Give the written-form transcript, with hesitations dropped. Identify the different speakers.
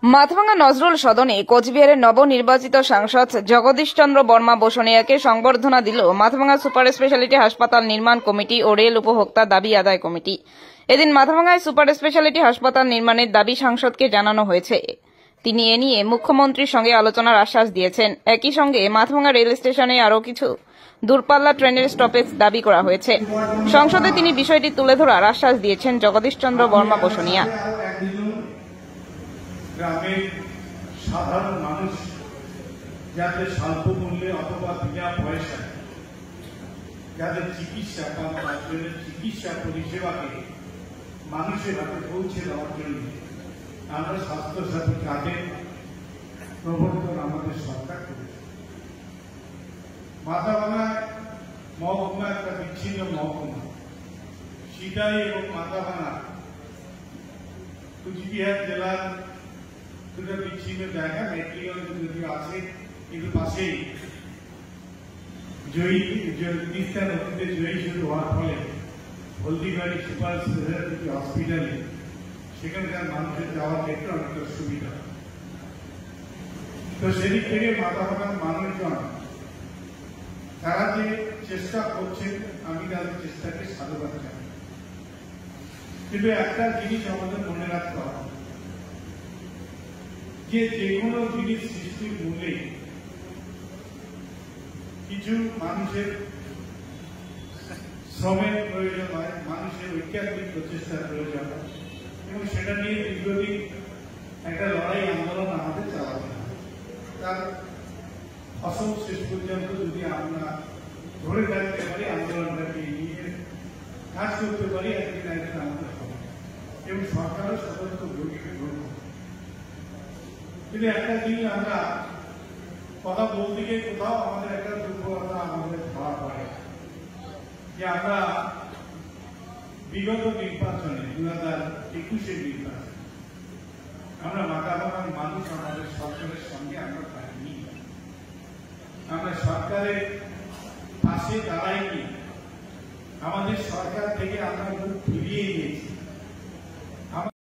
Speaker 1: মাথাভাঙ্গা নজরুল সদনে কোচবিহারের নবনির্বাচিত সাংসদ জগদীশ চন্দ্র বর্মা বসুনিয়াকে সংবর্ধনা দিল মাথাভাঙ্গা সুপার স্পেশালিটি হাসপাতাল নির্মাণ কমিটি ও রেল উপভোক্তা দাবি আদায় কমিটি। এদিন মাথাভাঙ্গায় সুপার স্পেশালিটি হাসপাতাল নির্মাণের দাবি সাংসদকে জানানো হয়েছে। তিনি এ নিয়ে মুখ্যমন্ত্রীর সঙ্গে আলোচনার আশ্বাস দিয়েছেন। একই সঙ্গে মাথাভাঙ্গা রেল স্টেশনে আরও কিছু দূরপাল্লা ট্রেনের স্টপেজ দাবি করা হয়েছে। সংসদে তিনি বিষয়টি তুলে ধরার আশ্বাস দিয়েছেন জগদীশ চন্দ্র বর্মা বসুনিয়া।
Speaker 2: গ্রামের সাধারণ মানুষ যাতে স্বল্প মূল্যে অথবা বিনা পয়সায় যাদের চিকিৎসা চিকিৎসা পরিষেবাকে মানুষের হাতে পৌঁছে দেওয়ার জন্য আমরা স্বাস্থ্যসাথী কার্ডের প্রবর্তন আমাদের সরকার করেছে। মাথাভাঙ্গায় মহকুমা একটা বিচ্ছিন্ন মহকুমা, সিটাই এবং মাথাভাঙ্গা কুচবিহার জেলার দুটো বিচ্ছিন্ন জায়গা। মেট্রিক যদিও আছে কিন্তু পাশেই তিস্তা নদীতে জয়ী শুরু হওয়ার ফলে হলদিবাড়ি সুপার স্পেশালিটি হসপিটালে সেখানকার মানুষের যাওয়ার ক্ষেত্রে অনেকটা সুবিধা। তো সেদিক থেকে মাথাভাঙ্গার মানুষজন তারা যে চেষ্টা করছেন আমি তাদের চেষ্টাকে সাধুবাদ জানাই। কিন্তু একটা জিনিস আমাদের মনে রাখতে হবে যে কোনো জিনিস সৃষ্টির মূলে কিছু মানুষের শ্রমের প্রয়োজন হয়, মানুষের ঐক্যাত্মিক প্রচেষ্টার প্রয়োজন হয় এবং সেটা নিয়ে দীর্ঘদিন একটা লড়াই আন্দোলন আমাদের চালাতে হয়। তার ফসল শেষ পর্যন্ত যদি আমরা ধরে রাখতে পারি, আন্দোলনটাকে নিয়ে কাজ করতে পারি, একদিন একদিন আমাদের হবে এবং সরকারও সতর্ক ভূমিকা গ্রহণ করে। কিন্তু একটা জিনিস আমরা কথা বলতে গিয়ে কোথাও আমাদের একটা দুর্বলতা আমাদের ধরা পড়ে যে আমরা বিগত নির্বাচনে 2021-এর নির্বাচনে আমরা মাথাভাঙ্গার মানুষ আমাদের সরকারের সঙ্গে আমরা পাইনি, আমরা সরকারের পাশে দাঁড়াইনি, আমাদের সরকার থেকে আমরা মুখ ফিরিয়ে নিয়েছি।